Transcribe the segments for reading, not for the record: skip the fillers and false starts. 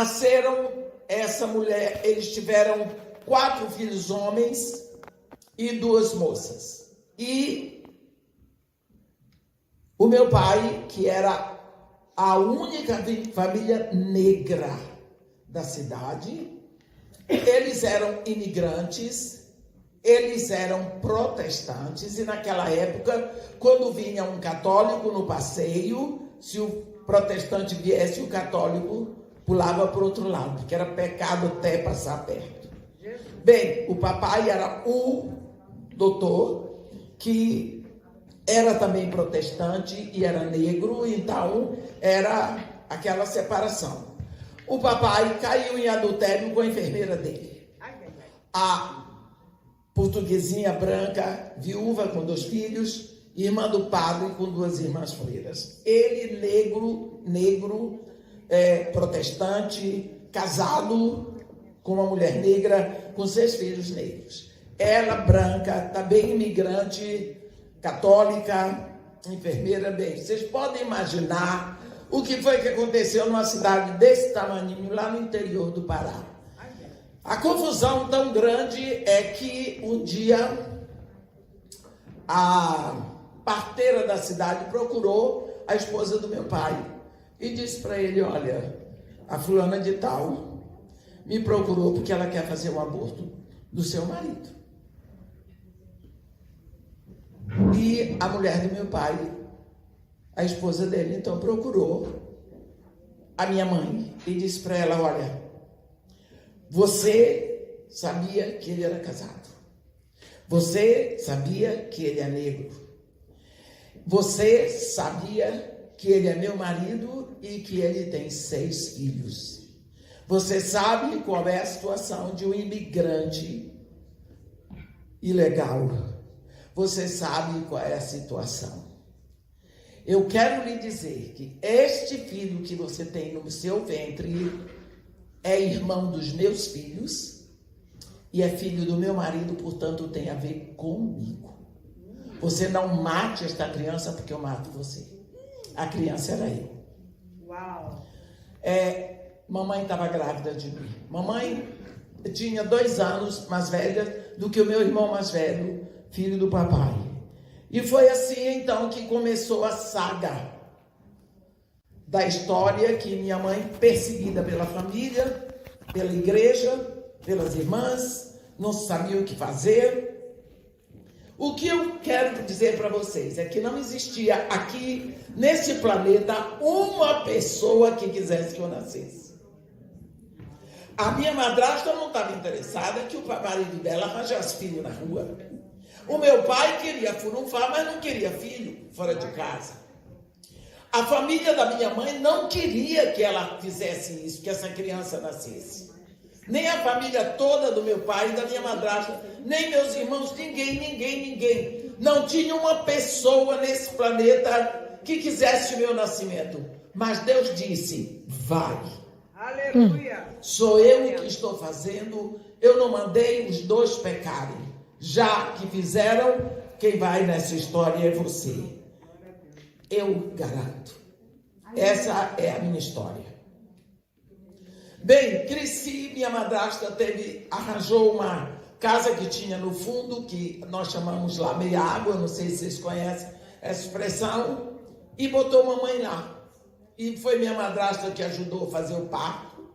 nasceram, essa mulher, eles tiveram 4 filhos homens e 2 moças. E o meu pai, que era a única família negra da cidade, eles eram imigrantes, eles eram protestantes, e naquela época, quando vinha um católico no passeio, se o protestante viesse, o católico pulava para o outro lado, porque era pecado até passar perto. Bem, o papai era o doutor, que era também protestante e era negro, então era aquela separação. O papai caiu em adultério com a enfermeira dele. A portuguesinha branca, viúva com 2 filhos, irmã do padre com 2 irmãs freiras. Ele, negro, protestante, casado com uma mulher negra, com 6 filhos negros. Ela, branca, também imigrante, católica, enfermeira. Bem, vocês podem imaginar o que foi que aconteceu numa cidade desse tamaninho, lá no interior do Pará. A confusão tão grande é que um dia a parteira da cidade procurou a esposa do meu pai e disse para ele: olha, a fulana de tal me procurou porque ela quer fazer um aborto do seu marido. E a mulher do meu pai, a esposa dele, então procurou a minha mãe e disse para ela: olha, você sabia que ele era casado, você sabia que ele é negro, você sabia que ele é meu marido e que ele tem 6 filhos, você sabe qual é a situação de um imigrante ilegal, você sabe qual é a situação. Eu quero lhe dizer que este filho que você tem no seu ventre é irmão dos meus filhos e é filho do meu marido, portanto tem a ver comigo. Você não mate esta criança porque eu mato você. A criança era eu. Uau! Mamãe estava grávida de mim. Mamãe tinha 2 anos mais velha do que o meu irmão mais velho, filho do papai. E foi assim então que começou a saga da história, que minha mãe, perseguida pela família, pela igreja, pelas irmãs, não sabia o que fazer. O que eu quero dizer para vocês é que não existia aqui, nesse planeta, uma pessoa que quisesse que eu nascesse. A minha madrasta não estava interessada que o marido dela arranjasse filho na rua. O meu pai queria furunfar, mas não queria filho fora de casa. A família da minha mãe não queria que ela fizesse isso, que essa criança nascesse. Nem a família toda do meu pai e da minha madrasta, nem meus irmãos, ninguém. Não tinha uma pessoa nesse planeta que quisesse o meu nascimento. Mas Deus disse: vai. Aleluia! Sou eu que estou fazendo, eu não mandei os 2 pecarem. Já que fizeram, quem vai nessa história é você. Eu garanto. Essa é a minha história. Bem, cresci, minha madrasta arranjou uma casa que tinha no fundo, que nós chamamos lá meia água, não sei se vocês conhecem essa expressão, e botou mamãe lá. E foi minha madrasta que ajudou a fazer o parto.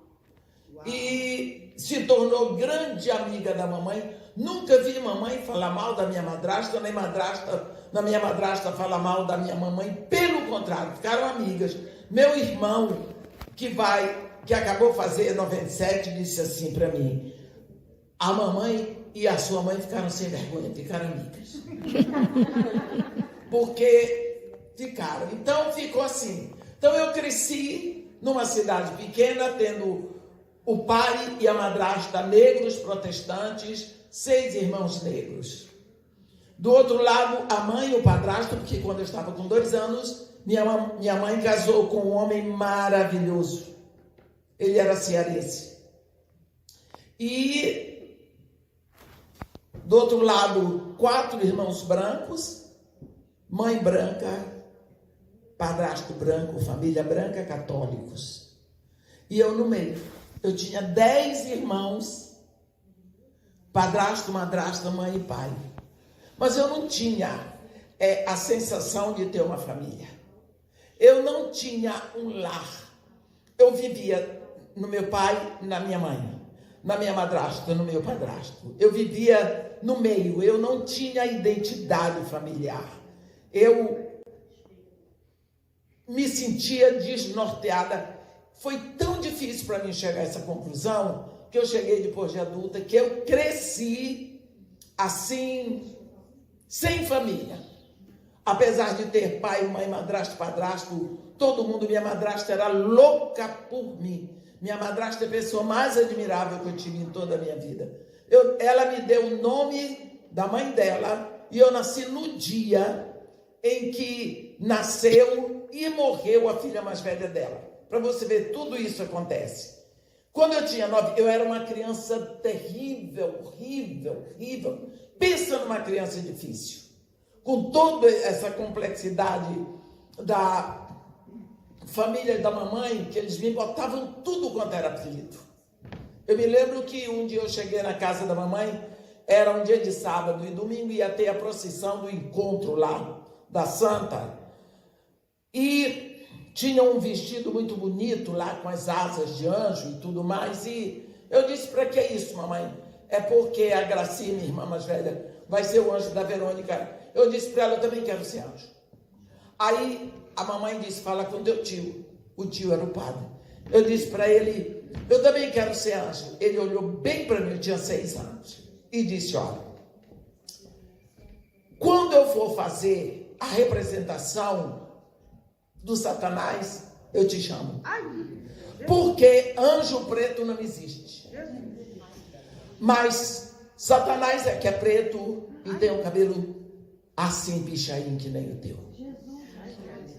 E se tornou grande amiga da mamãe. Nunca vi mamãe falar mal da minha madrasta, nem da minha madrasta falar mal da minha mamãe. Pelo contrário, ficaram amigas. Meu irmão, que acabou de fazer 97, disse assim para mim: a mamãe e a sua mãe ficaram sem vergonha, ficaram amigas. Porque ficaram. Então ficou assim. Então eu cresci numa cidade pequena, tendo o pai e a madrasta negros, protestantes, 6 irmãos negros. Do outro lado, a mãe e o padrasto, porque quando eu estava com 2 anos, minha mãe casou com um homem maravilhoso. Ele era cearense. E do outro lado, 4 irmãos brancos, mãe branca, padrasto branco, família branca, católicos. e eu no meio. Eu tinha 10 irmãos, padrasto, madrasta, mãe e pai. Mas eu não tinha a sensação de ter uma família. Eu não tinha um lar. Eu vivia no meu pai, na minha mãe, na minha madrasta, no meu padrasto. Eu vivia no meio, eu não tinha identidade familiar. Eu me sentia desnorteada. Foi tão difícil para mim chegar a essa conclusão, que eu cheguei depois de adulta, que eu cresci assim, sem família. Apesar de ter pai, mãe, madrasto, padrasto, todo mundo, minha madrasta era louca por mim. Minha madrasta é a pessoa mais admirável que eu tive em toda a minha vida. Ela me deu o nome da mãe dela e eu nasci no dia em que nasceu e morreu a filha mais velha dela. Para você ver, tudo isso acontece. Quando eu tinha 9, eu era uma criança terrível, horrível. Pensa numa criança difícil. Com toda essa complexidade da família da mamãe, que eles me botavam tudo quanto era apelido. Eu me lembro que um dia eu cheguei na casa da mamãe, era um dia de sábado e domingo ia ter a procissão do encontro lá da Santa. E tinha um vestido muito bonito lá com as asas de anjo e tudo mais. E eu disse, para que isso, mamãe? É porque a Gracinha, minha irmã mais velha, vai ser o anjo da Verônica. Eu disse para ela, eu também quero ser anjo. Aí a mamãe disse, fala com teu tio. O tio era o padre. Eu disse para ele, eu também quero ser anjo. Ele olhou bem para mim, eu tinha 6 anos. E disse, olha, quando eu for fazer a representação do Satanás, eu te chamo. Porque anjo preto não existe. Mas Satanás é que é preto e tem um cabelo assim, pichain, que nem o teu.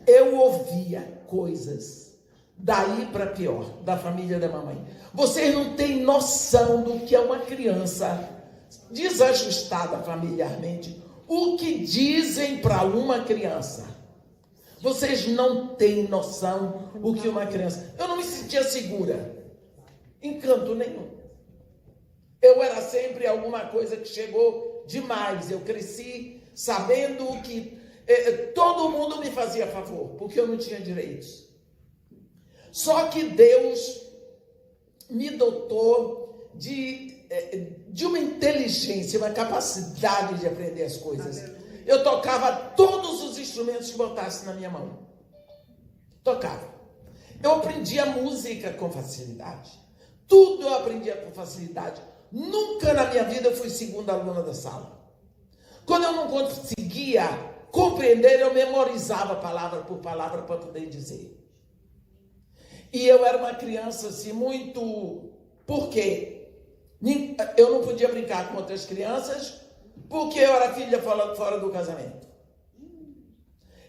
Eu ouvia coisas daí para pior, da família da mamãe. Vocês não têm noção do que é uma criança desajustada familiarmente. O que dizem para uma criança? Vocês não têm noção o que uma criança... Eu não me sentia segura em canto nenhum. Eu era sempre alguma coisa que chegou demais. Eu cresci sabendo que todo mundo me fazia favor, porque eu não tinha direitos. Só que Deus me dotou de uma inteligência, uma capacidade de aprender as coisas. Eu tocava todos os instrumentos que botasse na minha mão. Tocava. Eu aprendia música com facilidade. Tudo eu aprendia com facilidade. Nunca na minha vida eu fui segunda aluna da sala. Quando eu não conseguia compreender, eu memorizava palavra por palavra para poder dizer. E eu era uma criança assim muito... Por quê? Eu não podia brincar com outras crianças porque eu era filha fora do casamento.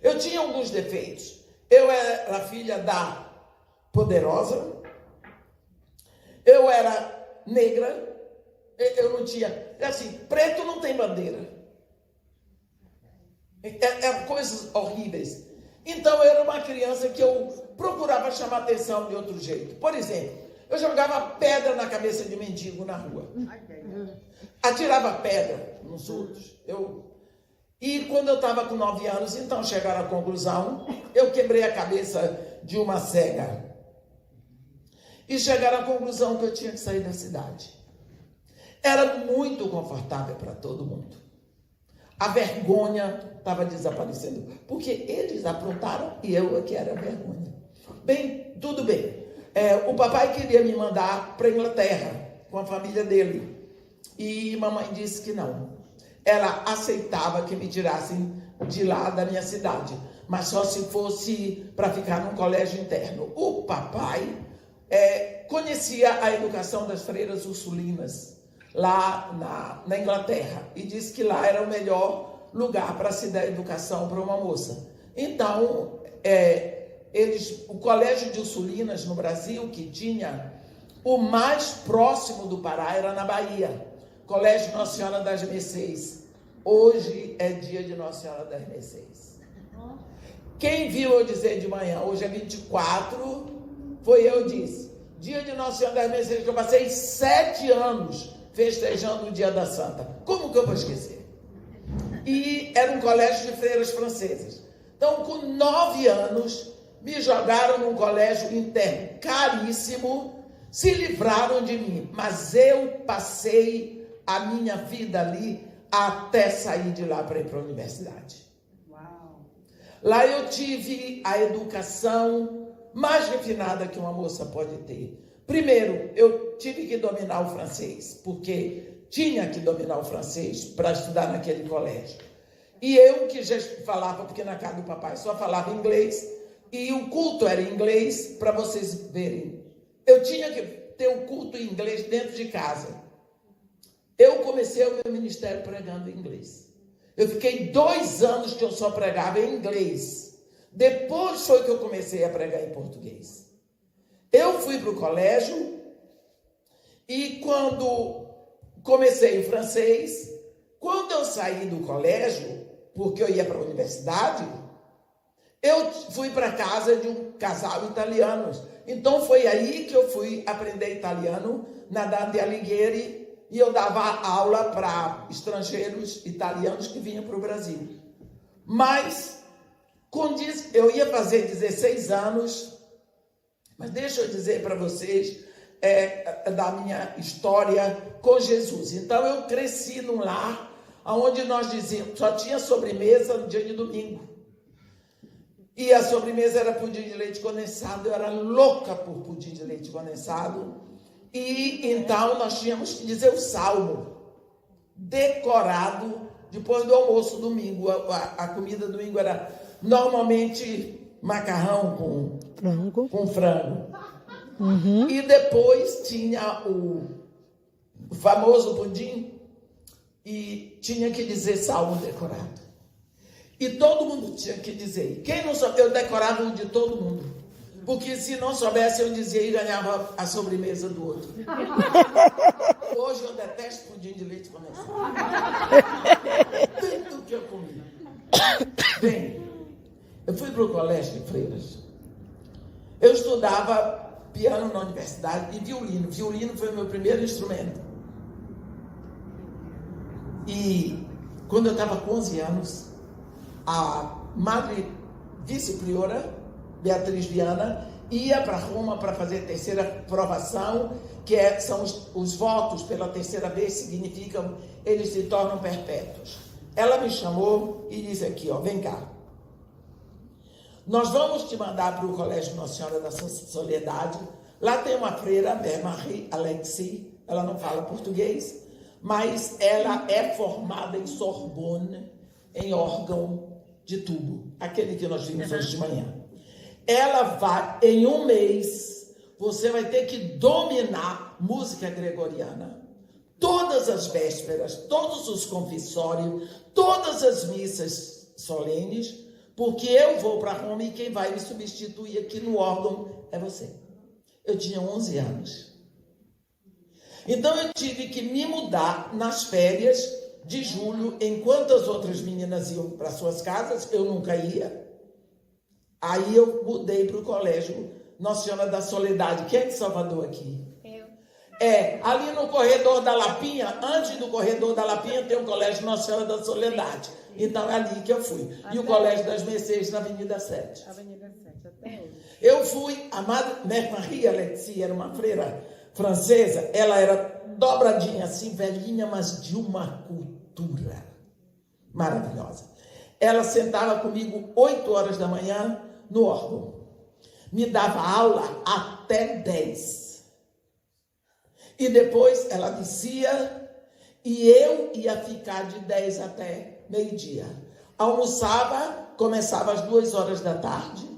Eu tinha alguns defeitos. Eu era filha da poderosa. Eu era negra. Eu não tinha... Assim, preto não tem bandeira. Eram coisas horríveis. Então eu era uma criança que eu procurava chamar atenção de outro jeito. Por exemplo, eu jogava pedra na cabeça de mendigo na rua. Atirava pedra nos outros. E quando eu estava com 9 anos, então chegaram à conclusão, eu quebrei a cabeça de uma cega. E chegaram à conclusão que eu tinha que sair da cidade. Era muito confortável para todo mundo. A vergonha estava desaparecendo, porque eles aprontaram e eu que era a vergonha. Bem, tudo bem. O papai queria me mandar para a Inglaterra com a família dele. E mamãe disse que não. Ela aceitava que me tirassem de lá da minha cidade, mas só se fosse para ficar num colégio interno. O papai conhecia a educação das freiras ursulinas lá na Inglaterra e disse que lá era o melhor lugar para se dar educação para uma moça. Então, o colégio de ursulinas no Brasil, que tinha o mais próximo do Pará, era na Bahia. Colégio Nossa Senhora das Mercês. Hoje é dia de Nossa Senhora das Mercês. Quem viu eu dizer de manhã, hoje é 24, foi eu disse. dia de Nossa Senhora das Mercês, que eu passei 7 anos festejando o dia da Santa. Como que eu vou esquecer? E era um colégio de freiras francesas. Então, com 9 anos, me jogaram num colégio interno caríssimo, se livraram de mim, mas eu passei a minha vida ali até sair de lá para ir para a universidade. Uau. Lá eu tive a educação mais refinada que uma moça pode ter. Primeiro, eu tive que dominar o francês, porque tinha que dominar o francês para estudar naquele colégio. E eu que já falava, porque na casa do papai só falava inglês, e o culto era em inglês, para vocês verem. Eu tinha que ter o culto em inglês dentro de casa. Eu comecei o meu ministério pregando em inglês. Eu fiquei 2 anos que eu só pregava em inglês. Depois foi que eu comecei a pregar em português. Eu fui para o colégio e quando comecei o francês, quando eu saí do colégio, porque eu ia para a universidade, eu fui para a casa de um casal italiano. Então foi aí que eu fui aprender italiano na Dante Alighieri e eu dava aula para estrangeiros italianos que vinham para o Brasil. Mas eu ia fazer 16 anos, mas deixa eu dizer para vocês da minha história com Jesus. Então eu cresci num lar onde nós dizíamos, só tinha sobremesa no dia de domingo. E a sobremesa era pudim de leite condensado. Eu era louca por pudim de leite condensado. E então nós tínhamos que dizer o salmo decorado depois do almoço domingo. A comida domingo era normalmente macarrão com frango. Uhum. E depois tinha o famoso pudim e tinha que dizer salmo decorado. E todo mundo tinha que dizer. Quem não soubesse, eu decorava o de todo mundo. Porque se não soubesse, eu dizia e ganhava a sobremesa do outro. Hoje eu detesto pudim de leite condensado. Tanto que eu comi. Bem, eu fui para o colégio de freiras. Eu estudava piano na universidade e violino. Violino foi o meu primeiro instrumento. E quando eu estava com 11 anos, a madre vice-priora, Beatriz Viana, ia para Roma para fazer a terceira provação, são os votos pela terceira vez, significam, eles se tornam perpétuos. Ela me chamou e disse aqui, ó, vem cá. Nós vamos te mandar para o Colégio Nossa Senhora da Soledade. Lá tem uma freira, Mère Marie Alexis, ela não fala português, mas ela é formada em Sorbonne, em órgão de tubo, aquele que nós vimos hoje de manhã. Ela vai, em 1 mês, você vai ter que dominar música gregoriana, todas as vésperas, todos os confessórios, todas as missas solenes, porque eu vou para Roma e quem vai me substituir aqui no órgão é você. Eu tinha 11 anos. Então eu tive que me mudar nas férias de julho, enquanto as outras meninas iam para suas casas, eu nunca ia. Aí eu mudei para o colégio Nossa Senhora da Soledade. Quem é de Salvador aqui? Eu. Ali no corredor da Lapinha, antes do corredor da Lapinha, tem o colégio Nossa Senhora da Soledade. Então é ali que eu fui. E o colégio das Mercês na Avenida 7. Avenida 7, até hoje. Eu fui, a Mère Marie Alexis era uma freira francesa, ela era dobradinha assim, velhinha, mas de uma cultura maravilhosa. Ela sentava comigo 8 horas da manhã no órgão. Me dava aula até 10. E depois ela descia e eu ia ficar de 10 até meio-dia. Almoçava, começava às 2 horas da tarde,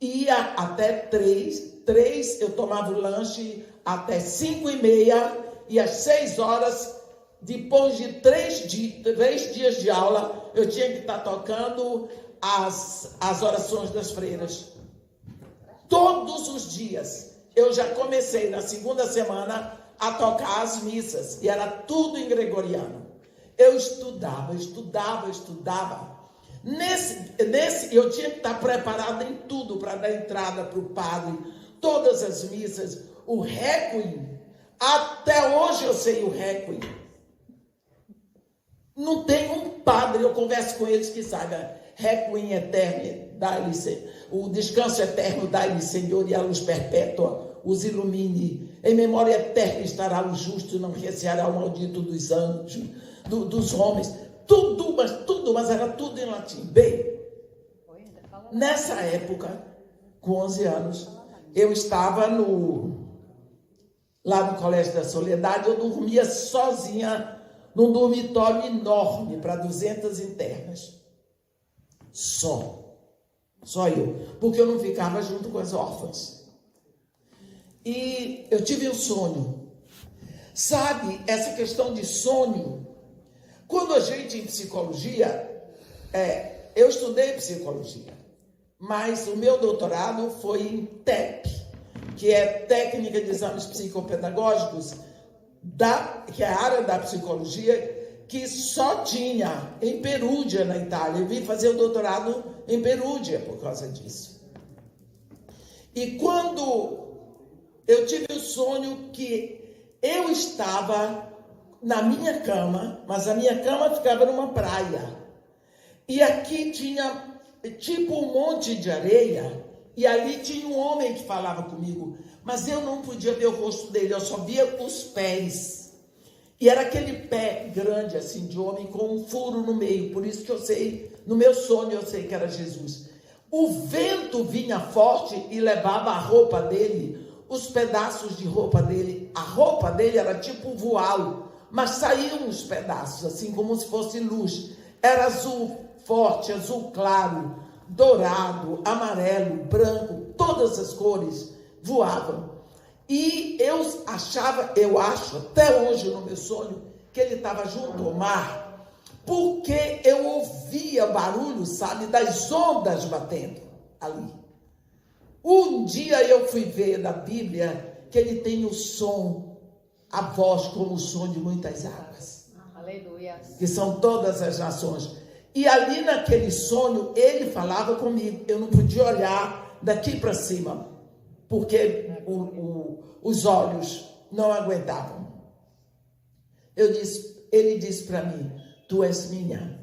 ia até 3. 3 eu tomava o lanche até 5h30 e às 6 horas, depois de 3 dias de aula, eu tinha que estar tocando as orações das freiras. Todos os dias. Eu já comecei na segunda semana a tocar as missas. E era tudo em gregoriano. Eu estudava. Eu tinha que estar preparada em tudo para dar entrada para o padre, todas as missas, o Requiem. Até hoje eu sei o Requiem. Não tem um padre, eu converso com eles que saiba. Requiem eterno, dai-lhe, o descanso eterno, dai-lhe, Senhor, e a luz perpétua os ilumine. Em memória eterna estará o justo, não receará o maldito dos anjos, dos homens. Tudo, mas era tudo em latim. Bem, nessa época, com 11 anos, eu estava lá no Colégio da Soledade, eu dormia sozinha num dormitório enorme para 200 internas. Só eu, porque eu não ficava junto com as órfãs. E eu tive um sonho. Sabe, essa questão de sonho, quando a gente em psicologia, eu estudei psicologia, mas o meu doutorado foi em TEP, que é Técnica de Exames Psicopedagógicos, que é a área da psicologia que só tinha em Perugia, na Itália. Eu vim fazer o doutorado em Perugia por causa disso. E quando eu tive o sonho que eu estava na minha cama, mas a minha cama ficava numa praia. E aqui tinha tipo um monte de areia, e ali tinha um homem que falava comigo, mas eu não podia ver o rosto dele, eu só via os pés. E era aquele pé grande, assim, de homem com um furo no meio. Por isso que eu sei, no meu sonho eu sei que era Jesus. O vento vinha forte e levava a roupa dele, os pedaços de roupa dele. A roupa dele era tipo um voal, mas saíam os pedaços, assim como se fosse luz. Era azul forte, azul claro, dourado, amarelo, branco, todas as cores voavam. E eu acho até hoje no meu sonho, que ele estava junto ao mar, porque eu ouvia barulho, sabe, das ondas batendo ali. Um dia eu fui ver na Bíblia que ele tem o som, a voz como o som de muitas águas. Aleluia. Que são todas as nações. E ali naquele sonho, ele falava comigo. Eu não podia olhar daqui para cima, porque os olhos não aguentavam. Ele disse para mim, tu és minha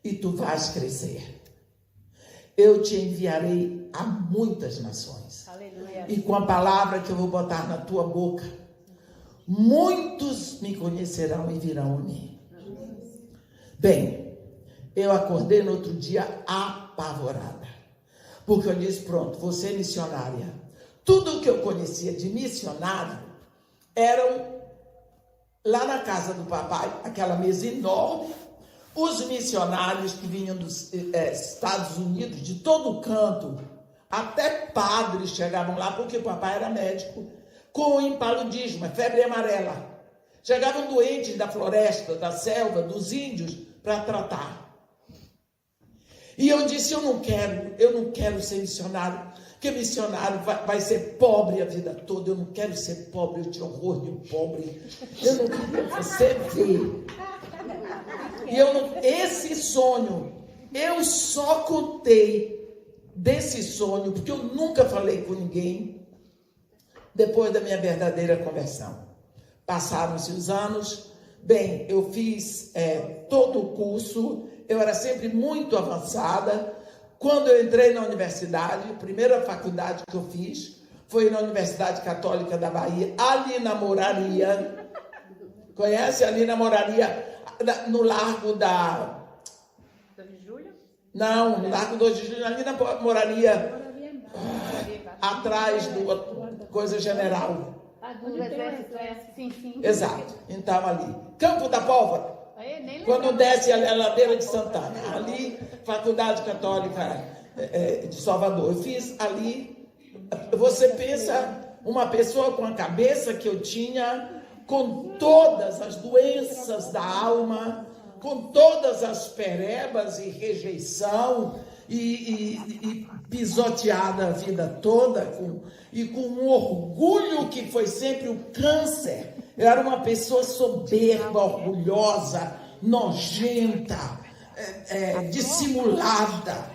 e tu vais crescer. Eu te enviarei a muitas nações. Aleluia. E com a palavra que eu vou botar na tua boca, muitos me conhecerão e virão a mim. Bem, eu acordei no outro dia apavorada, porque eu disse, pronto, vou ser missionária. Tudo que eu conhecia de missionário eram lá na casa do papai, aquela mesa enorme, os missionários que vinham dos Estados Unidos, de todo canto, até padres chegavam lá, porque o papai era médico, com impaludismo, febre amarela. Chegavam doentes da floresta, da selva, dos índios, para tratar. E eu disse, eu não quero ser missionário, porque missionário vai ser pobre a vida toda. Eu não quero ser pobre, eu tinha horror de pobre. Eu não queria você ver. E esse sonho, eu só contei desse sonho, porque eu nunca falei com ninguém, depois da minha verdadeira conversão. Passaram-se os anos, bem, eu fiz todo o curso, eu era sempre muito avançada. Quando eu entrei na universidade, a primeira faculdade que eu fiz foi na Universidade Católica da Bahia, ali na Moraria. Conhece? Ali na Moraria, no Largo da... 2 de julho? Não, no Largo 2 de julho, ali na Moraria, atrás do Coisa General. Do exército, sim. Exato, então ali. Campo da Pólvora. Quando desce a ladeira de Santana, ali, Faculdade Católica de Salvador. Eu fiz ali, você pensa, uma pessoa com a cabeça que eu tinha, com todas as doenças da alma, com todas as perebas e rejeição, e pisoteada a vida toda, e com um orgulho que foi sempre o câncer. Eu era uma pessoa soberba, orgulhosa, nojenta, dissimulada.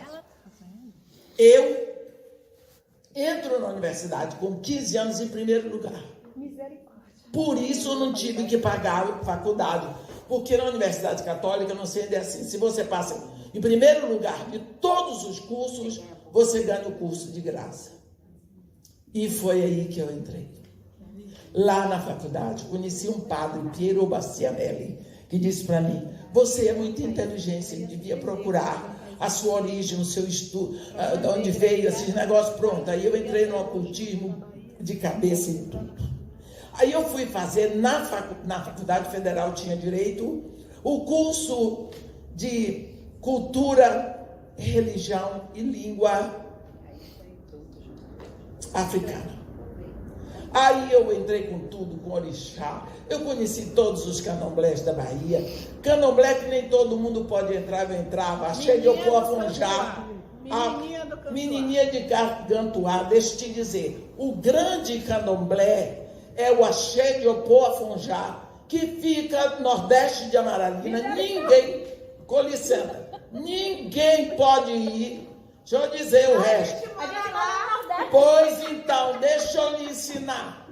Entro na universidade com 15 anos em primeiro lugar. Misericórdia. Por isso eu não tive que pagar faculdade. Porque na Universidade Católica, não sei, é assim, se você passa em primeiro lugar de todos os cursos, você ganha o curso de graça. E foi aí que eu entrei. Lá na faculdade, conheci um padre, Piero Bastianelli, que disse para mim: você é muito inteligente, você devia procurar a sua origem, o seu estudo, de onde veio esses negócios. Pronto, aí eu entrei no ocultismo de cabeça e tudo. Aí eu fui fazer, na Faculdade Federal tinha direito, o curso de cultura, religião e língua africana. Aí eu entrei com tudo, com orixá. Eu conheci todos os candomblés da Bahia. Candomblé que nem todo mundo pode entrar, eu entrava. Achei de Opoafonjá. A menininha de Gantuá. Deixa eu te dizer, o grande candomblé é o Axé de Opoafonjá, que fica no nordeste de Amaralina. Ninguém, com licença, ninguém pode ir. Deixa eu dizer o resto. Pois então, deixa eu lhe ensinar.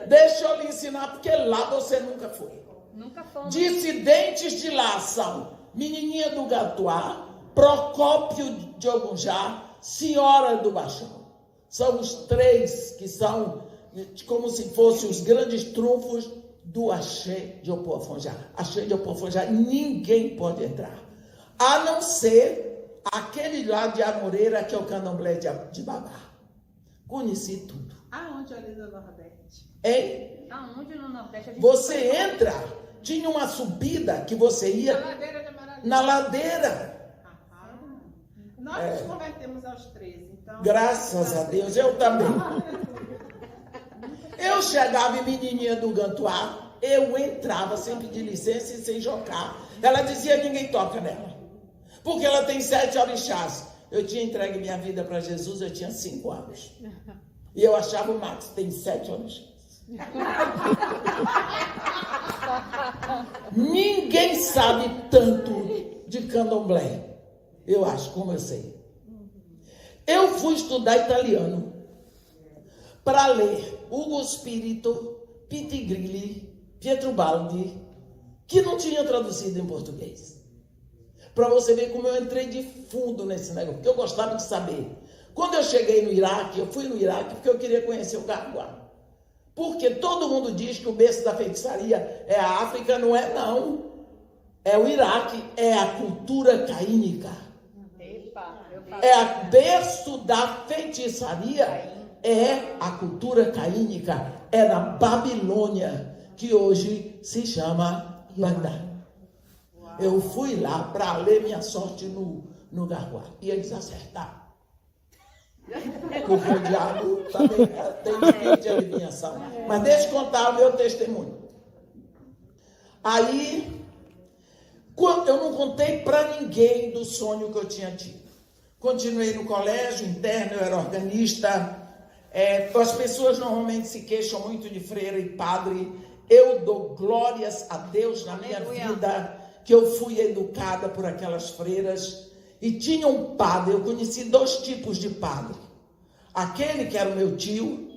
Deixa eu lhe ensinar, porque lá você nunca foi. Nunca fomos. Dissidentes de lá são Menininha do Gantuá, Procópio de Ogunjá, Senhora do Baixão. São os três que são como se fossem os grandes trunfos do Axé de Opoafonjá. Axé de Opoafonjá, ninguém pode entrar, a não ser aquele lá de Amoreira, que é o candomblé de Babá. Conheci tudo. Aonde ali no Nordeste? Hein? Aonde no Nordeste a gente Você entra, tinha uma subida que você ia Na ladeira de Amaralina. na ladeira. Nós nos convertemos aos 13, então... Graças a Deus, eu também. Eu chegava em Menininha do Gantuá, eu entrava sem pedir licença e sem jocar. Ela dizia: ninguém toca nela, porque ela tem 7 orixás. Eu tinha entregue minha vida para Jesus, eu tinha 5 anos. E eu achava o Max, tem 7 orixás. Ninguém sabe tanto de candomblé, eu acho, como eu sei. Eu fui estudar italiano para ler Ugo Spirito, Pitti Grilli, Pietro Baldi, que não tinha traduzido em português. Para você ver como eu entrei de fundo nesse negócio, porque eu gostava de saber. Quando eu cheguei no Iraque, eu fui no Iraque porque eu queria conhecer o Garguá. Porque todo mundo diz que o berço da feitiçaria é a África, não é não. É o Iraque, é a cultura caínica. Epa, É a berço da feitiçaria, é a cultura caínica, é na Babilônia, que hoje se chama Bagdá. Eu fui lá para ler minha sorte no Garguá, e eles acertaram. Porque o diabo também tem limite de adivinhação. Mas deixa eu contar o meu testemunho. Aí, eu não contei para ninguém do sonho que eu tinha tido. Continuei no colégio interno, eu era organista. As pessoas normalmente se queixam muito de freira e padre. Eu dou glórias a Deus na minha vida, que eu fui educada por aquelas freiras. E tinha um padre, eu conheci 2 tipos de padre. Aquele que era o meu tio,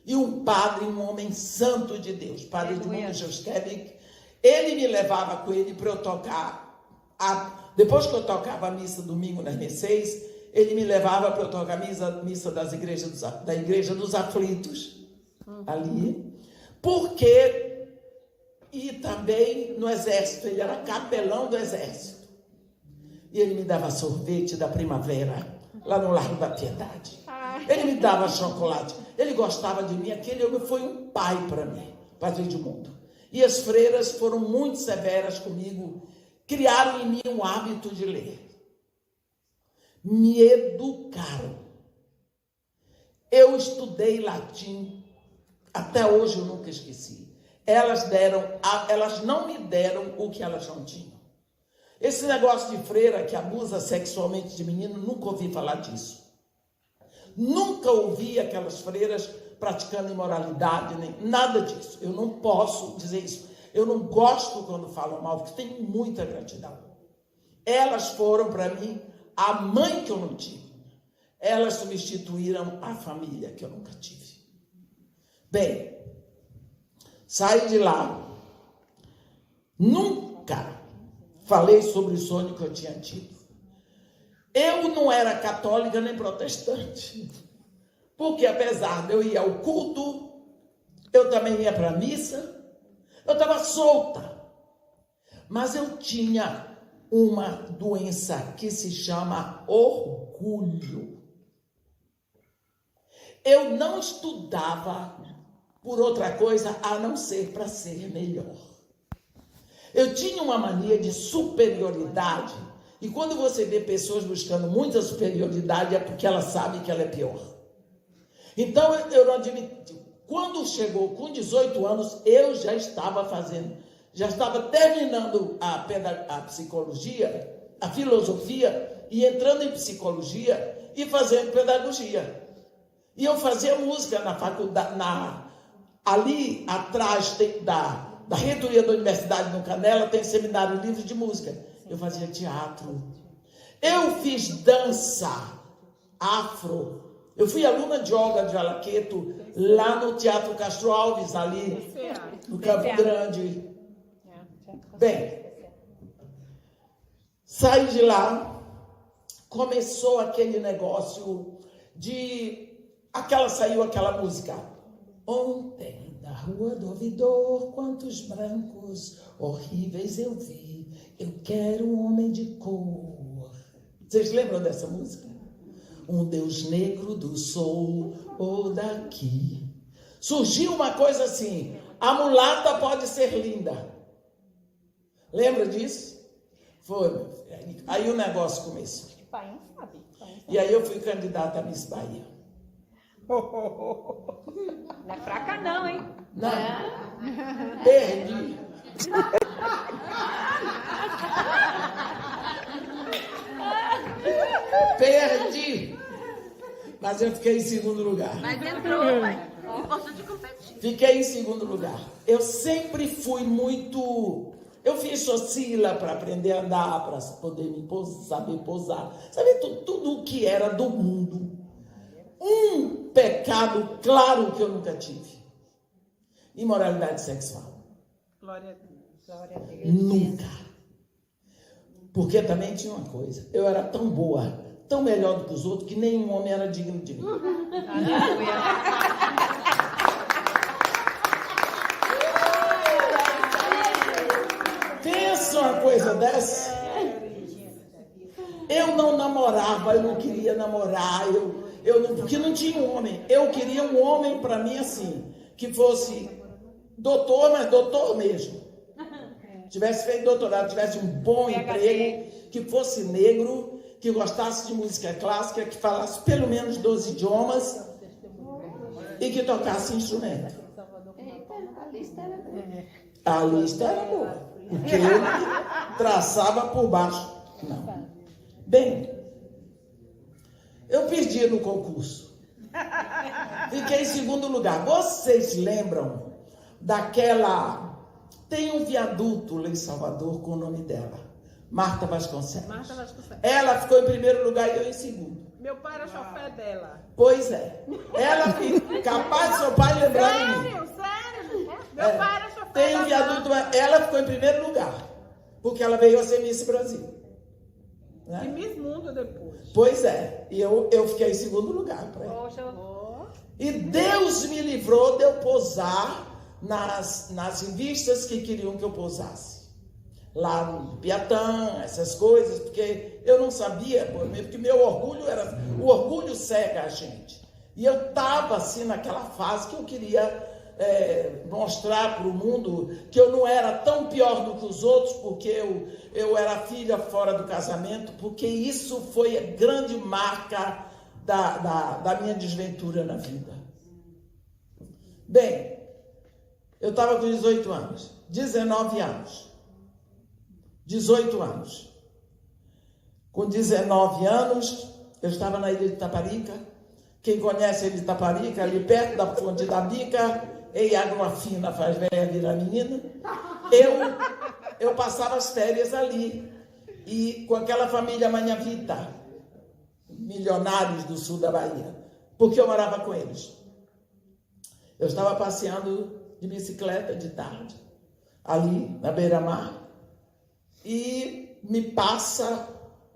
e um padre, um homem santo de Deus, padre Edmundo Joskevich. Ele me levava com ele para eu tocar. Depois que eu tocava a missa domingo nas Mercês, ele me levava para eu tocar a missa da Igreja dos Aflitos, ali. Porque, e também no exército, ele era capelão do exército. E ele me dava sorvete da primavera, lá no Largo da Piedade. Ele me dava chocolate. Ele gostava de mim. Aquele homem foi um pai para mim, Padre Edmundo. E as freiras foram muito severas comigo. Criaram em mim um hábito de ler. Me educaram. Eu estudei latim. Até hoje eu nunca esqueci. Elas não me deram o que elas não tinham. Esse negócio de freira que abusa sexualmente de menino, nunca ouvi falar disso. Nunca ouvi aquelas freiras praticando imoralidade, nem nada disso. Eu não posso dizer isso. Eu não gosto quando falam mal, porque tenho muita gratidão. Elas foram para mim a mãe que eu não tive. elas substituíram a família, que eu nunca tive. Bem, saí de lá, nunca falei sobre o sonho que eu tinha tido. Eu não era católica nem protestante, porque apesar de eu ir ao culto, eu também ia para a missa, eu estava solta, mas eu tinha uma doença que se chama orgulho. Eu não estudava por outra coisa a não ser para ser melhor. Eu tinha uma mania de superioridade, e quando você vê pessoas buscando muita superioridade é porque ela sabe que ela é pior. Então eu não admiti. Quando chegou com 18 anos, eu já estava terminando a psicologia, a filosofia, e entrando em psicologia e fazendo pedagogia. E eu fazia música na faculdade, ali atrás da reitoria da Universidade no Canela, tem seminário livre de música. Eu fazia teatro. Eu fiz dança afro. Eu fui aluna de Olga de Alaqueto, lá no Teatro Castro Alves, ali no Campo Grande. Bem, saí de lá, começou aquele negócio saiu aquela música. Ontem, na rua do ouvidor, quantos brancos horríveis eu vi, eu quero um homem de cor. Vocês lembram dessa música? Um Deus negro do sul ou daqui. Surgiu uma coisa assim, a mulata pode ser linda. Lembra disso? Foi. Aí o negócio começou. Pai não sabe. E aí eu fui candidata a Miss Bahia. Não é fraca não, hein? Não. Perdi. Perdi. Mas eu fiquei em segundo lugar. Mas entrou, pai. Importante competir. Fiquei em segundo lugar. Eu sempre fui muito... Eu fiz socila para aprender a andar, para poder saber posar. Sabe tudo o que era do mundo. Um pecado claro que eu nunca tive. Imoralidade sexual. Glória a Deus. Glória a Deus. Nunca. Porque também tinha uma coisa. Eu era tão boa, tão melhor do que os outros, que nenhum homem era digno de mim. Pensa uma coisa dessa. Eu não namorava, eu não queria namorar, porque não tinha um homem. Eu queria um homem para mim assim, que fosse doutor, mas doutor mesmo. Tivesse feito doutorado, tivesse um bom emprego, que fosse negro, que gostasse de música clássica, que falasse pelo menos 12 idiomas e que tocasse instrumento. A lista era boa, porque eu traçava por baixo. Não. Bem, eu perdi no concurso. Fiquei em segundo lugar. Vocês lembram daquela... Tem um viaduto lá em Salvador com o nome dela, Marta Vasconcelos. Marta Vasconcelos. Ela ficou em primeiro lugar e eu em segundo. Meu pai era chofer dela. Pois é. Ela ficou capaz do seu pai lembrar de mim. Sério? Meu pai era chofer Tem um dela. viaduto, ela ficou em primeiro lugar, porque ela veio a ser Miss Brasil. E Né? Miss Mundo depois. Pois é. E eu fiquei em segundo lugar para ela. Poxa, E Deus me livrou de eu posar nas revistas que queriam que eu posasse. Lá no Piatã, essas coisas, porque eu não sabia, porque meu orgulho era... O orgulho cega a gente. E eu estava assim naquela fase que eu queria mostrar para o mundo que eu não era tão pior do que os outros, porque eu era filha fora do casamento, porque isso foi a grande marca da minha desventura na vida. Bem, eu estava com 18 anos, 19 anos, 18 anos. Com 19 anos, eu estava na ilha de Taparica. Quem conhece a ilha de Taparica, ali perto da Fonte da Bica, e água fina faz velha virar menina. Eu passava as férias ali, e com aquela família Manhavita, milionários do sul da Bahia, porque eu morava com eles. Eu estava passeando de bicicleta de tarde, ali na beira-mar, e me passa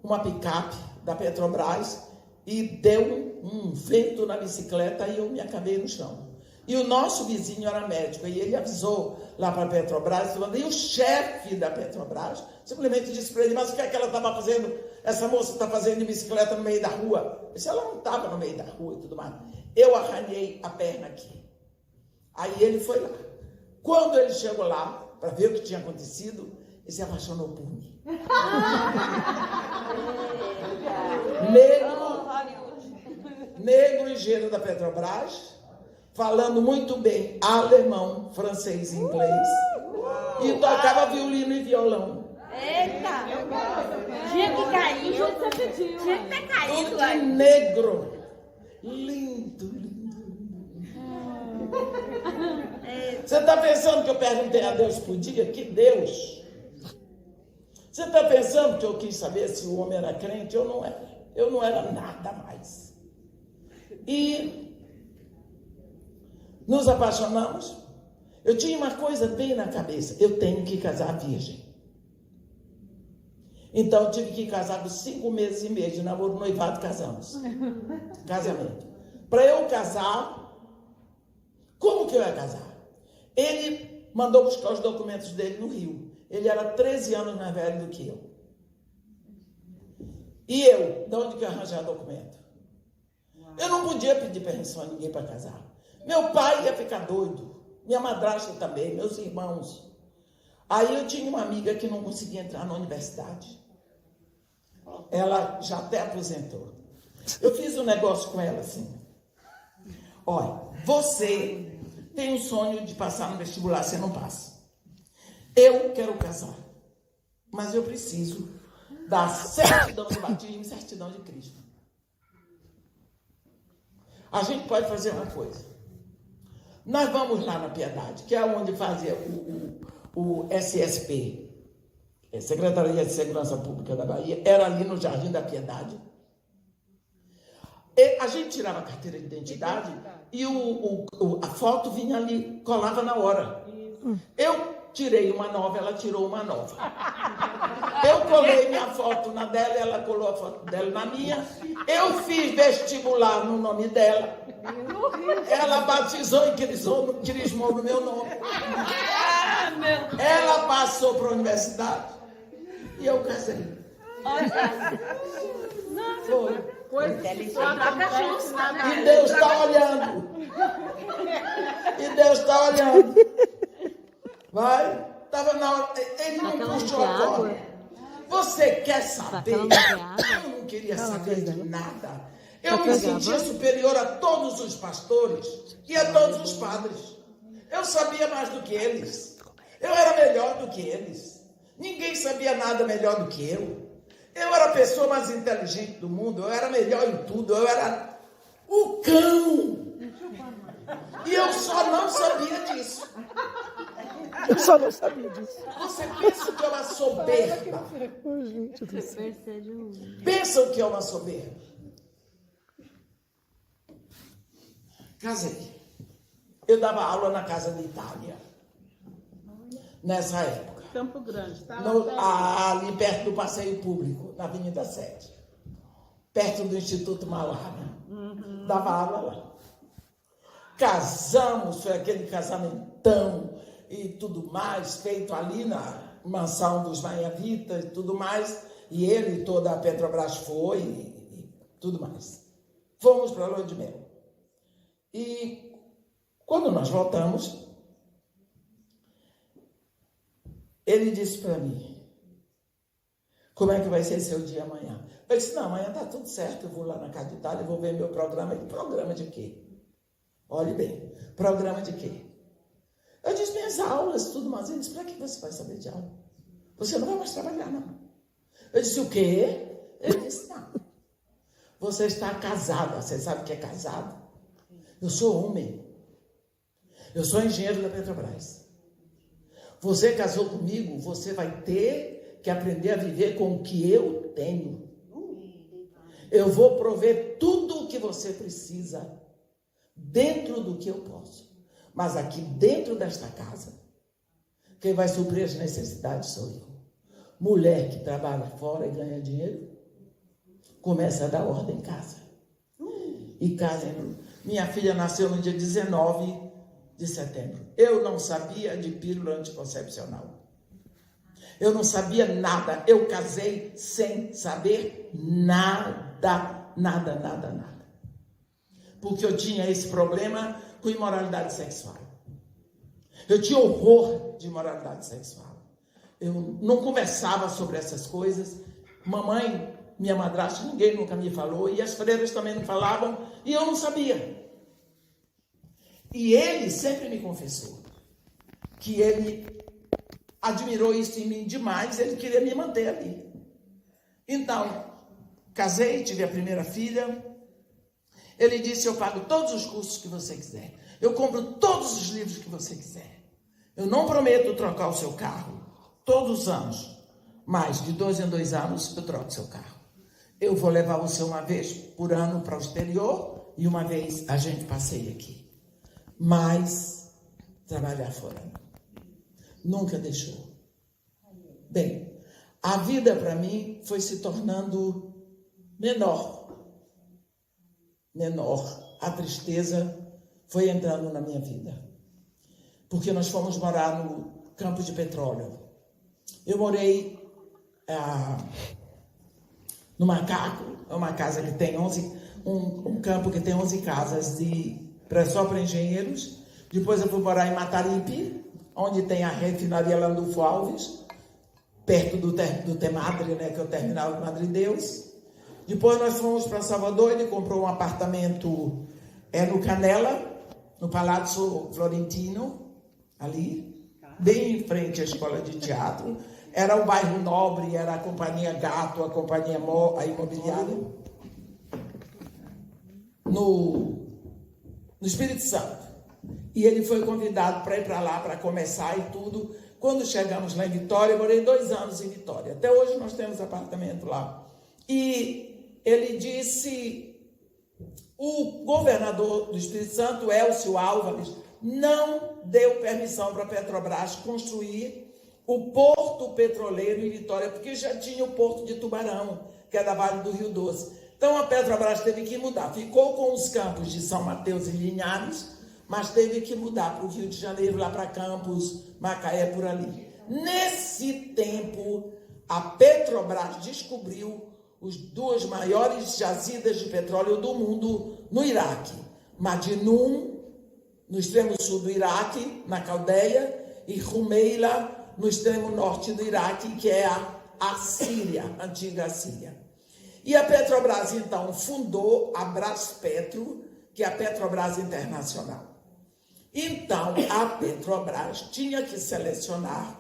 uma picape da Petrobras e deu um vento na bicicleta e eu me acabei no chão. E o nosso vizinho era médico, e ele avisou lá para a Petrobras, e o chefe da Petrobras simplesmente disse para ele, mas o que é que ela estava fazendo? Essa moça está fazendo de bicicleta no meio da rua. Eu disse, ela não estava no meio da rua e tudo mais. Eu arranhei a perna aqui. Aí ele foi lá. Quando ele chegou lá, para ver o que tinha acontecido, ele se apaixonou por mim. Negro engenheiro da Petrobras, falando muito bem alemão, francês e inglês, e tocava violino e violão. Eita! Tinha que cair, tinha que ter caído. Tudo de negro. Lindo, lindo. Você está pensando que eu perguntei a Deus por dia? Que Deus? Você está pensando que eu quis saber se o homem era crente? Eu não era. Eu não era nada mais. E nos apaixonamos. Eu tinha uma coisa bem na cabeça. Eu tenho que casar virgem. Então eu tive que casar com 5 meses e meio de namoro, noivado, casamos. Casamento. Para eu casar, como que eu ia casar? Ele mandou buscar os documentos dele no Rio. Ele era 13 anos mais velho do que eu. E eu, de onde que eu arranjar documento? Eu não podia pedir permissão a ninguém para casar. Meu pai ia ficar doido. Minha madrasta também, meus irmãos. Aí eu tinha uma amiga que não conseguia entrar na universidade. Ela já até aposentou. Eu fiz um negócio com ela assim. Olha, você tem um sonho de passar no vestibular, você não passa. Eu quero casar, mas eu preciso da certidão de batismo e certidão de Cristo. A gente pode fazer uma coisa. Nós vamos lá na Piedade, que é onde fazia o SSP, Secretaria de Segurança Pública da Bahia, era ali no Jardim da Piedade. E a gente tirava a carteira de identidade e a foto vinha ali, colava na hora. Eu tirei uma nova, ela tirou uma nova. Eu colei minha foto na dela, ela colou a foto dela na minha. Eu fiz vestibular no nome dela. Ela batizou e crismou no meu nome. Ela passou para a universidade e eu casei. Foi. E Deus está olhando. E Deus está olhando. Vai. Estava na hora. Ele não puxou a corda. Você quer saber? Eu não queria saber de nada. Eu me sentia superior a todos os pastores e a todos os padres. Eu sabia mais do que eles. Eu era melhor do que eles. Ninguém sabia nada melhor do que eu. Eu era a pessoa mais inteligente do mundo. Eu era melhor em tudo. Eu era o cão. E eu só não sabia disso. Eu só não sabia disso. Você pensa que é uma soberba. Pensa o que é uma soberba. Casei. Eu dava aula na Casa da Itália. Nessa época. Campo Grande, tá? Ali perto do Passeio Público, na Avenida 7. Perto do Instituto Malala. Dava aula lá. Casamos, foi aquele casamentão e tudo mais, feito ali na mansão dos Manhavitas e tudo mais. E ele e toda a Petrobras foi e tudo mais. Fomos para a Lua de Mel. E quando nós voltamos, ele disse para mim, como é que vai ser seu dia amanhã? Eu disse, não, amanhã está tudo certo, eu vou lá na Casa de Itália, vou ver meu programa. Ele, programa de quê? Olhe bem, programa de quê? Eu disse, minhas aulas, tudo mais. Ele disse, para que você vai saber de aula? Você não vai mais trabalhar, não. Eu disse, o quê? Ele disse, não. Você está casada, você sabe o que é casado? Eu sou homem. Eu sou engenheiro da Petrobras. Você casou comigo, você vai ter que aprender a viver com o que eu tenho. Eu vou prover tudo o que você precisa, dentro do que eu posso. Mas aqui dentro desta casa, quem vai suprir as necessidades sou eu. Mulher que trabalha fora e ganha dinheiro, começa a dar ordem em casa. E casa, minha filha nasceu no dia 19 de setembro. Eu não sabia de pílula anticoncepcional. Eu não sabia nada. Eu casei sem saber nada. Porque eu tinha esse problema com imoralidade sexual. Eu tinha horror de imoralidade sexual. Eu não conversava sobre essas coisas. Mamãe, minha madrasta, ninguém nunca me falou. E as freiras também não falavam. E eu não sabia. E ele sempre me confessou que ele admirou isso em mim demais. Ele queria me manter ali. Então, casei, tive a primeira filha. Ele disse, eu pago todos os cursos que você quiser. Eu compro todos os livros que você quiser. Eu não prometo trocar o seu carro todos os anos. Mas de 2 em 2 anos eu troco o seu carro. Eu vou levar você uma vez por ano para o exterior e uma vez a gente passeia aqui. Mas trabalhar fora nunca deixou. Bem, a vida para mim foi se tornando menor. A tristeza foi entrando na minha vida. Porque nós fomos morar no campo de petróleo. Eu morei no Macaco, é uma casa que tem 11, um campo que tem 11 casas só para engenheiros. Depois eu fui morar em Mataripe, onde tem a refinaria Landulfo Alves, perto do Temadre, né, que é o terminal de Madre Deus. Depois nós fomos para Salvador, ele comprou um apartamento no Canela, no Palácio Florentino, ali, bem em frente à escola de teatro. Era o bairro Nobre, era a Companhia Gato, a Companhia a imobiliária. No Espírito Santo. E ele foi convidado para ir para lá, para começar e tudo. Quando chegamos lá em Vitória, eu morei 2 anos em Vitória. Até hoje nós temos apartamento lá. E ele disse, o governador do Espírito Santo, Elcio Álvares, não deu permissão para a Petrobras construir o porto petroleiro em Vitória, porque já tinha o porto de Tubarão, que é da Vale do Rio Doce. Então a Petrobras teve que mudar. Ficou com os campos de São Mateus e Linhares, mas teve que mudar para o Rio de Janeiro, lá para Campos, Macaé, por ali. Nesse tempo, a Petrobras descobriu as 2 maiores jazidas de petróleo do mundo no Iraque. Madinum, no extremo sul do Iraque, na Caldeia, e Rumeila, no extremo norte do Iraque, que é a Síria, a antiga Síria. E a Petrobras, então, fundou a Braspetro, que é a Petrobras Internacional. Então, a Petrobras tinha que selecionar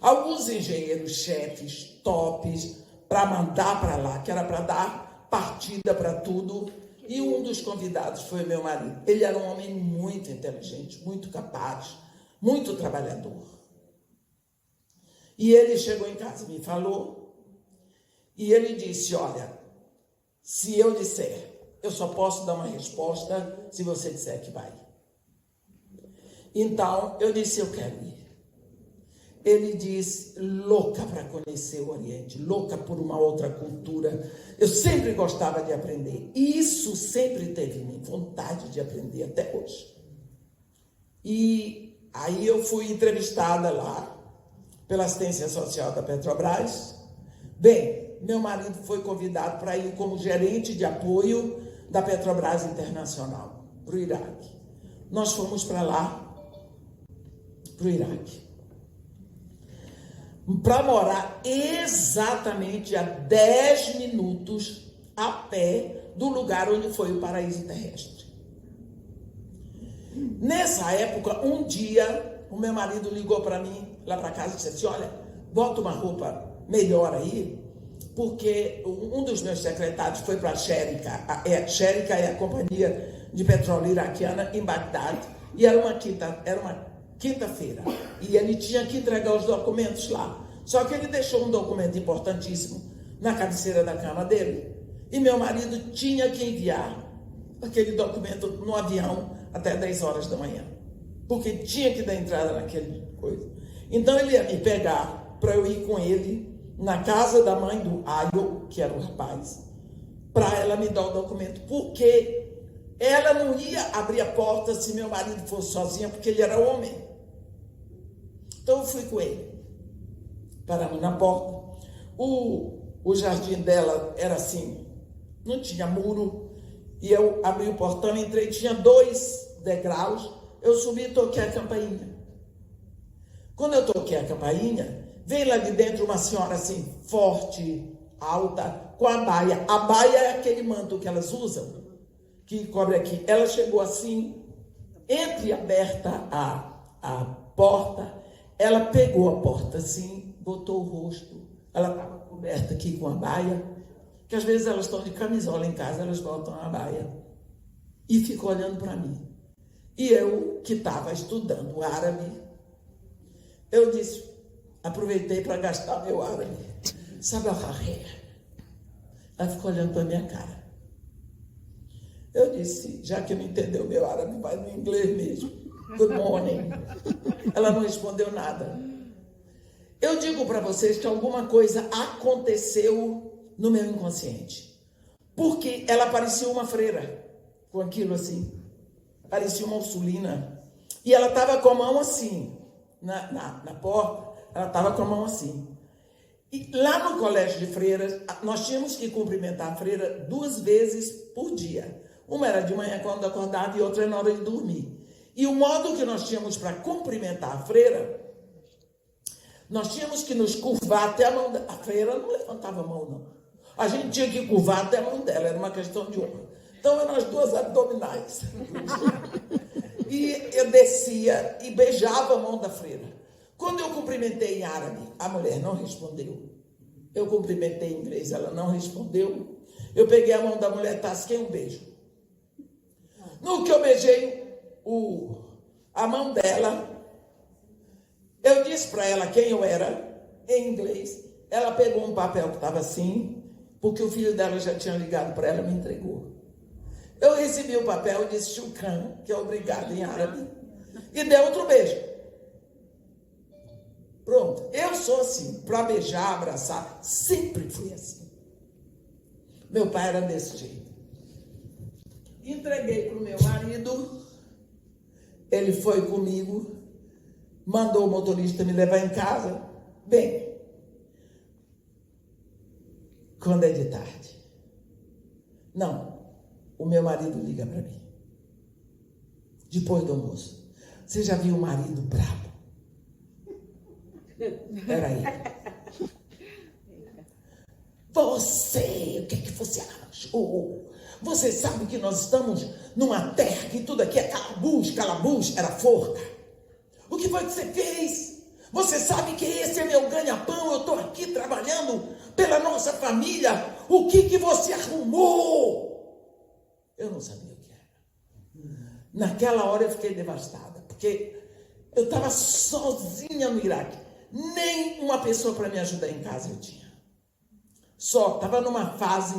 alguns engenheiros-chefes, tops, para mandar para lá, que era para dar partida para tudo. E um dos convidados foi meu marido. Ele era um homem muito inteligente, muito capaz, muito trabalhador. E ele chegou em casa, me falou, e ele disse, olha, se eu disser, eu só posso dar uma resposta se você disser que vai. Então, eu disse, eu quero ir. Ele disse, louca para conhecer o Oriente, louca por uma outra cultura. Eu sempre gostava de aprender. Isso sempre teve em mim, vontade de aprender até hoje. E aí eu fui entrevistada lá pela assistência social da Petrobras. Bem, meu marido foi convidado para ir como gerente de apoio da Petrobras Internacional para o Iraque. Nós fomos para lá, para o Iraque, para morar exatamente a 10 minutos a pé do lugar onde foi o paraíso terrestre. Nessa época, um dia, o meu marido ligou para mim, lá para casa, e disse assim, olha, bota uma roupa melhor aí, porque um dos meus secretários foi para a Sherika. A Sherika é a companhia de petróleo iraquiana em Bagdad, e era uma quinta-feira, e ele tinha que entregar os documentos lá. Só que ele deixou um documento importantíssimo na cabeceira da cama dele. E meu marido tinha que enviar aquele documento no avião até 10 horas da manhã. Porque tinha que dar entrada naquele coisa. Então ele ia me pegar para eu ir com ele na casa da mãe do Ayo, que era o rapaz, para ela me dar o documento. Porque ela não ia abrir a porta se meu marido fosse sozinho, porque ele era homem. Então eu fui com ele. Paramos na porta. O jardim dela era assim, não tinha muro. E eu abri o portão, entrei, tinha 2 degraus. Eu subi e toquei a campainha. Quando eu toquei a campainha, veio lá de dentro uma senhora assim, forte, alta, com a baia. A baia é aquele manto que elas usam, que cobre aqui. Ela chegou assim, entreaberta a porta, ela pegou a porta assim, botou o rosto. Ela estava coberta aqui com a baia, que às vezes elas estão de camisola em casa, elas botam a baia. E ficou olhando para mim. E eu, que estava estudando árabe, eu disse, aproveitei para gastar meu árabe. Sabe a raré? Ela ficou olhando para minha cara. Eu disse, já que não entendeu meu árabe, vai no inglês mesmo. Good morning. Ela não respondeu nada. Eu digo para vocês que alguma coisa aconteceu no meu inconsciente. Porque ela parecia uma freira, com aquilo assim. Parecia uma ursulina. E ela estava com a mão assim, na porta, ela estava com a mão assim. E lá no colégio de freiras, nós tínhamos que cumprimentar a freira 2 vezes por dia. Uma era de manhã quando acordava e outra na hora de dormir. E o modo que nós tínhamos para cumprimentar a freira, nós tínhamos que nos curvar até a mão dela. A freira não levantava a mão, não. A gente tinha que curvar até a mão dela, era uma questão de honra. Então eram as 2 abdominais. E eu descia e beijava a mão da freira. Quando eu cumprimentei em árabe, a mulher não respondeu. Eu cumprimentei em inglês, ela não respondeu. Eu peguei a mão da mulher, tasquei um beijo. No que eu beijei a mão dela, eu disse para ela quem eu era, em inglês. Ela pegou um papel que estava assim, porque o filho dela já tinha ligado para ela e me entregou. Eu recebi o papel e disse shukran, que é obrigado em árabe, e dei outro beijo. Pronto, eu sou assim, para beijar, abraçar, sempre fui assim. Meu pai era desse jeito. Entreguei para o meu marido, ele foi comigo, mandou o motorista me levar em casa. Bem, quando é de tarde, não, o meu marido liga para mim, depois do almoço. Você já viu o marido bravo? Era ele. Você, o que é que você achou? Você sabe que nós estamos numa terra que tudo aqui é calabus, era forca. O que foi que você fez? Você sabe que esse é meu ganha-pão, eu estou aqui trabalhando pela nossa família. O que você arrumou? Eu não sabia o que era. Naquela hora eu fiquei devastada, porque eu estava sozinha no Iraque. Nem uma pessoa para me ajudar em casa eu tinha. Só estava numa fase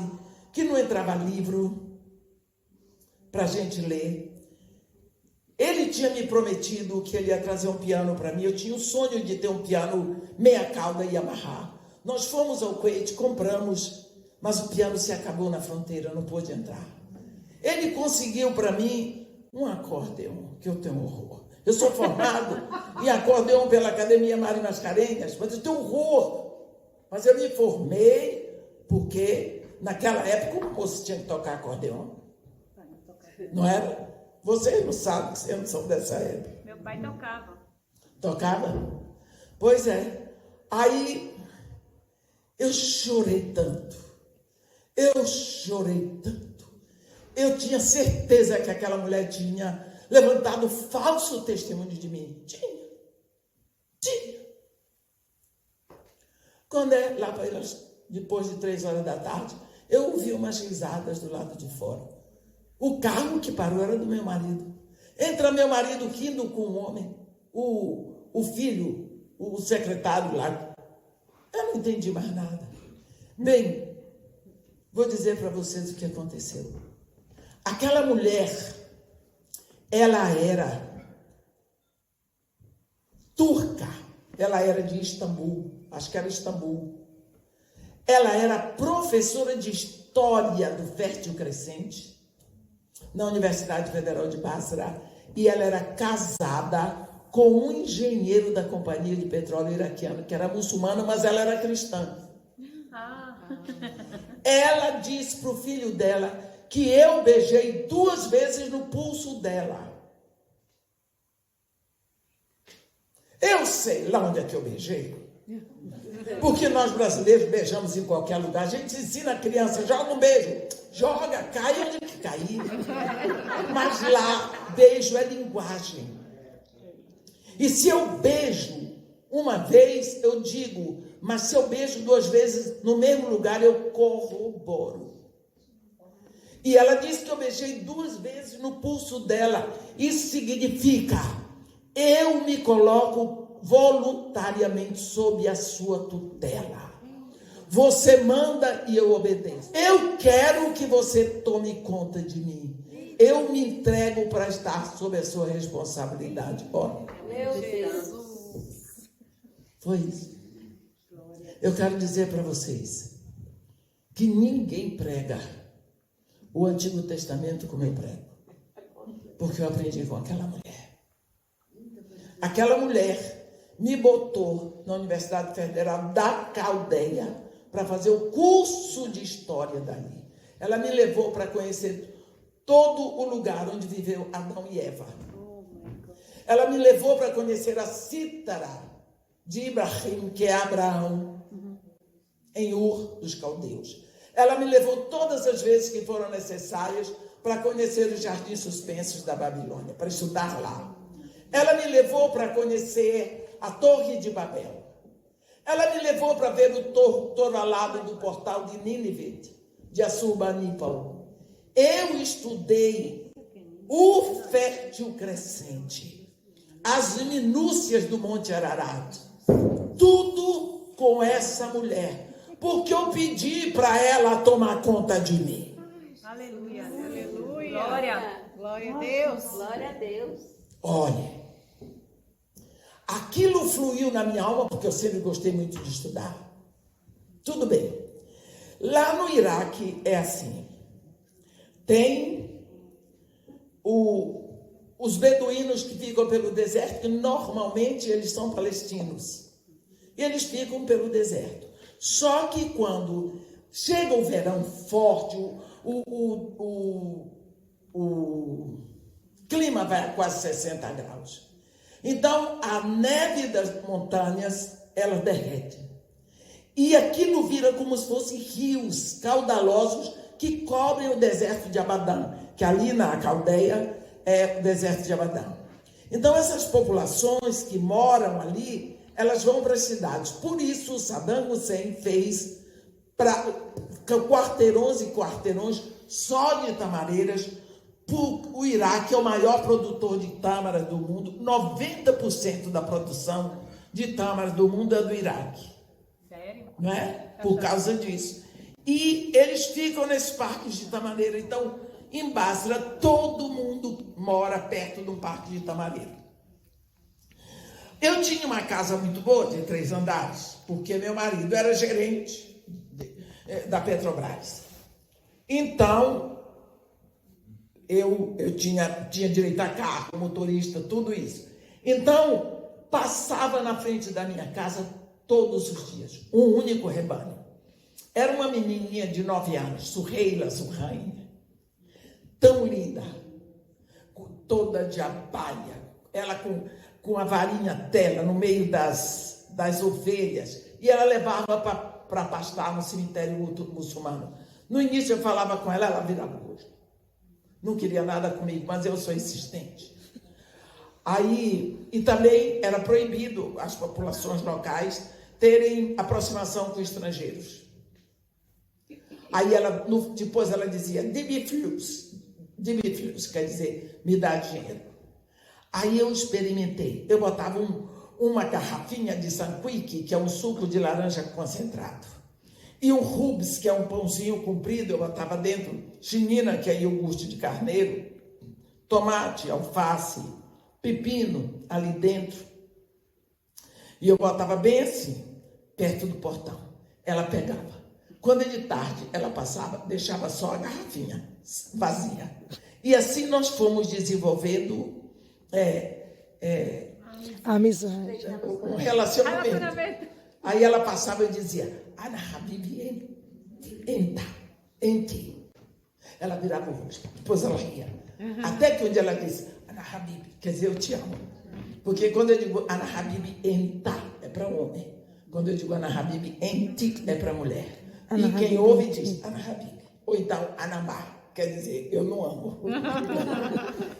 que não entrava livro para a gente ler. Ele tinha me prometido que ele ia trazer um piano para mim. Eu tinha o sonho de ter um piano meia cauda e amarrar. Nós fomos ao Kuwait, compramos, mas o piano se acabou na fronteira, não pôde entrar. Ele conseguiu para mim um acordeão, que eu tenho horror. Eu sou formado em acordeão pela Academia Mário Mascarenhas, mas eu tenho horror. Mas eu me formei porque naquela época o moço tinha que tocar acordeão. Não era? Vocês não sabem, vocês não são dessa época. Meu pai tocava. Tocava? Pois é. Aí eu chorei tanto. Eu tinha certeza que aquela mulher tinha levantado falso testemunho de mim. Tinha. Quando é lá depois de 3 horas da tarde, eu ouvi umas risadas do lado de fora. O carro que parou era do meu marido. Entra meu marido rindo com um homem, o filho, o secretário lá. Eu não entendi mais nada. Bem, Vou dizer para vocês o que aconteceu. Aquela mulher, ela era turca, ela era de Istambul, acho que era Istambul. Ela era professora de História do Fértil Crescente na Universidade Federal de Basra, e ela era casada com um engenheiro da Companhia de Petróleo Iraquiano, que era muçulmano, mas ela era cristã. Ela disse para o filho dela que eu beijei 2 vezes no pulso dela. Eu sei lá onde é que eu beijei. Porque nós brasileiros beijamos em qualquer lugar. A gente ensina a criança, joga um beijo. Joga, cai onde que cair. Mas lá, beijo é linguagem. E se eu beijo uma vez, eu digo, mas se eu beijo 2 vezes no mesmo lugar, eu corroboro. E ela disse que eu beijei 2 vezes no pulso dela. Isso significa, eu me coloco voluntariamente sob a sua tutela. Você manda e eu obedeço. Eu quero que você tome conta de mim. Eu me entrego para estar sob a sua responsabilidade. Ó, Meu Jesus. foi isso. Eu quero dizer para vocês que ninguém prega o Antigo Testamento como eu prego. Porque eu aprendi com aquela mulher. Aquela mulher me botou na Universidade Federal da Caldeia para fazer o curso de história dali. Ela me levou para conhecer todo o lugar onde viveu Adão e Eva. Ela me levou para conhecer a cítara de Ibrahim, que é Abraão, em Ur dos Caldeus. Ela me levou todas as vezes que foram necessárias para conhecer os jardins suspensos da Babilônia, para estudar lá. Ela me levou para conhecer a Torre de Babel. Ela me levou para ver o touro alado do portal de Nínive, de Assurbanipal. Eu estudei o fértil crescente, as minúcias do Monte Ararat, tudo com essa mulher, porque eu pedi para ela tomar conta de mim. Aleluia, aleluia. Glória a Deus. Glória a Deus. Olha, aquilo fluiu na minha alma, porque eu sempre gostei muito de estudar. Tudo bem. Lá no Iraque é assim. Tem os beduínos que ficam pelo deserto, que normalmente eles são palestinos. E eles ficam pelo deserto. Só que quando chega o verão forte, o clima vai a quase 60 graus. Então, a neve das montanhas, ela derrete. E aquilo vira como se fossem rios caudalosos que cobrem o deserto de Abadã, que ali na Caldeia é o deserto de Abadã. Então, essas populações que moram ali, elas vão para as cidades. Por isso, Saddam Hussein fez quarteirões e quarteirões só de tamareiras. O Iraque é o maior produtor de tâmaras do mundo. 90% da produção de tâmaras do mundo é do Iraque. Sério? Não é? Por causa disso. E eles ficam nesses parques de tamareira. Então, em Basra, todo mundo mora perto de um parque de tamareira. Eu tinha uma casa muito boa, de 3 andares, porque meu marido era gerente da Petrobras. Então, eu tinha direito a carro, motorista, tudo isso. Então, passava na frente da minha casa todos os dias, um único rebanho. Era uma menininha de 9 anos, Suheila Zuhain, tão linda, toda de abaya, ela com a varinha tela no meio das ovelhas, e ela levava para pastar no cemitério muçulmano. No início eu falava com ela, ela virava o rosto. Não queria nada comigo, mas eu sou insistente. Aí, e também era proibido as populações locais terem aproximação com estrangeiros. Aí depois ela dizia, dê-me flux, quer dizer, me dá dinheiro. Aí eu experimentei, eu botava uma garrafinha de sanquique, que é um suco de laranja concentrado. E um Rubens, que é um pãozinho comprido, eu botava dentro, chinina, que é iogurte de carneiro, tomate, alface, pepino ali dentro. E eu botava bem assim, perto do portão. Ela pegava. Quando é de tarde, ela passava, deixava só a garrafinha vazia. E assim nós fomos desenvolvendo Amizade. um relacionamento. Aí ela passava e dizia, Ana Habibi, enti. Ela virava o rosto, depois ela ria. Até que um dia ela disse, Ana Habibi, quer dizer, eu te amo. Porque quando eu digo Ana Habibi, enta, é para homem. Quando eu digo Ana Habibi, enti, é para mulher. Ana e quem Habibi, ouve diz, Ana Habibi. Ou então, Anamá, quer dizer, eu não amo.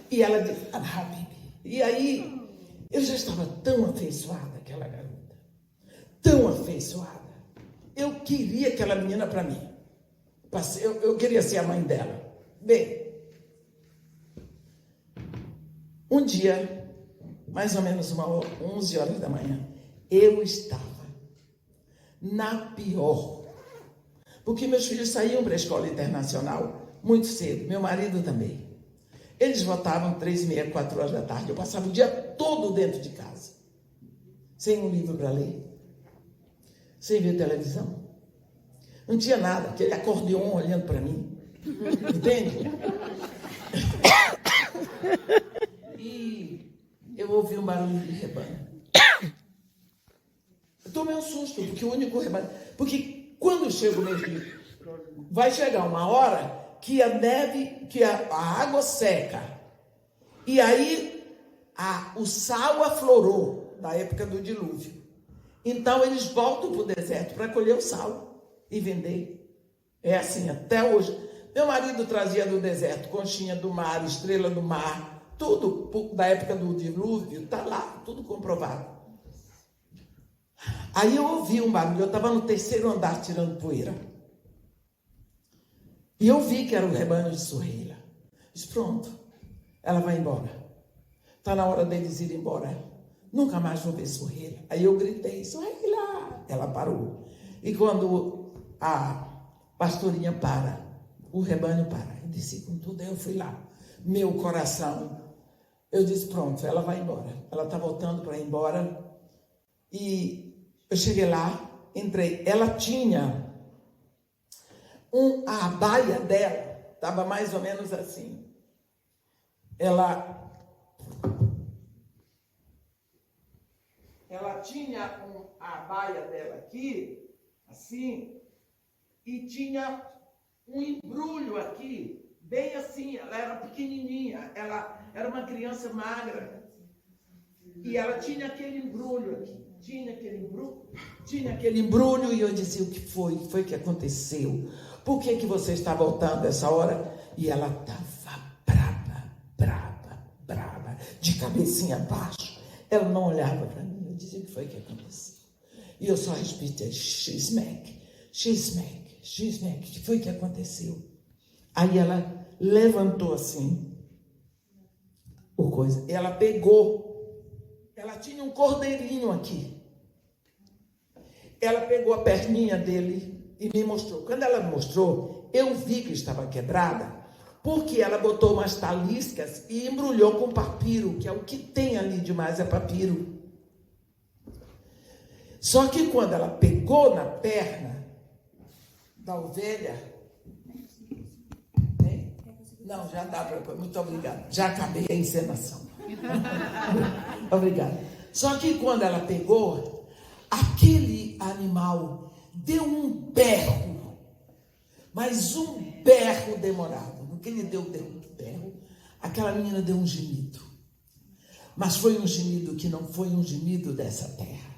E ela diz, Ana Habibi. E aí, eu já estava tão afeiçoada àquela garota. Tão afeiçoada. Eu queria aquela menina para mim. Eu queria ser a mãe dela. Bem, um dia, mais ou menos 11 horas da manhã, eu estava na pior. Porque meus filhos saíam para a escola internacional muito cedo, meu marido também. Eles voltavam 3h30, 4 horas da tarde. Eu passava o dia todo dentro de casa, sem um livro para ler, sem ver televisão. Não tinha nada, aquele acordeon olhando para mim. Entende? E eu ouvi um barulho de rebanho. Eu tomei um susto, porque o único rebanho... Porque quando chega o mês de... Vai chegar uma hora que a neve, que a água seca. E aí o sal aflorou, na época do dilúvio. Então eles voltam para o deserto para colher o sal e vender. É assim até hoje. Meu marido trazia do deserto conchinha do mar, estrela do mar, tudo da época do dilúvio, está lá, tudo comprovado. Aí eu ouvi um barulho, eu estava no 3º andar tirando poeira. E eu vi que era o rebanho de Soheila. Disse, pronto, ela vai embora. Está na hora deles ir embora. Nunca mais vou ver Soheila. Aí eu gritei, Soheila! Ela parou. E quando a pastorinha para, o rebanho para. Eu disse, com tudo, eu fui lá. Meu coração, eu disse, pronto, ela vai embora. Ela está voltando para ir embora. E eu cheguei lá, entrei. Ela tinha a baia dela, estava mais ou menos assim. Ela tinha a baia dela aqui, assim, e tinha um embrulho aqui, bem assim. Ela era pequenininha, ela era uma criança magra. E ela tinha aquele embrulho aqui. Tinha aquele embrulho, e eu disse, o que foi? O que foi que aconteceu? Por que você está voltando essa hora? E ela estava brava, de cabecinha abaixo. Ela não olhava para mim. Eu disse, o que foi que aconteceu? E eu só repeti, X-Mac, o que foi que aconteceu? Aí ela levantou assim, ela pegou. Ela tinha um cordeirinho aqui. Ela pegou a perninha dele e me mostrou. Quando ela me mostrou, eu vi que estava quebrada, porque ela botou umas taliscas e embrulhou com papiro, que é o que tem ali demais, é papiro. Só que quando ela pegou na perna da ovelha... Não, já dá para... Muito obrigada. Já acabei a encenação. Obrigada. Só que quando ela pegou, aquele animal deu um berro, mas um berro demorado. No que ele deu um berro, aquela menina deu um gemido. Mas foi um gemido que não foi um gemido dessa terra.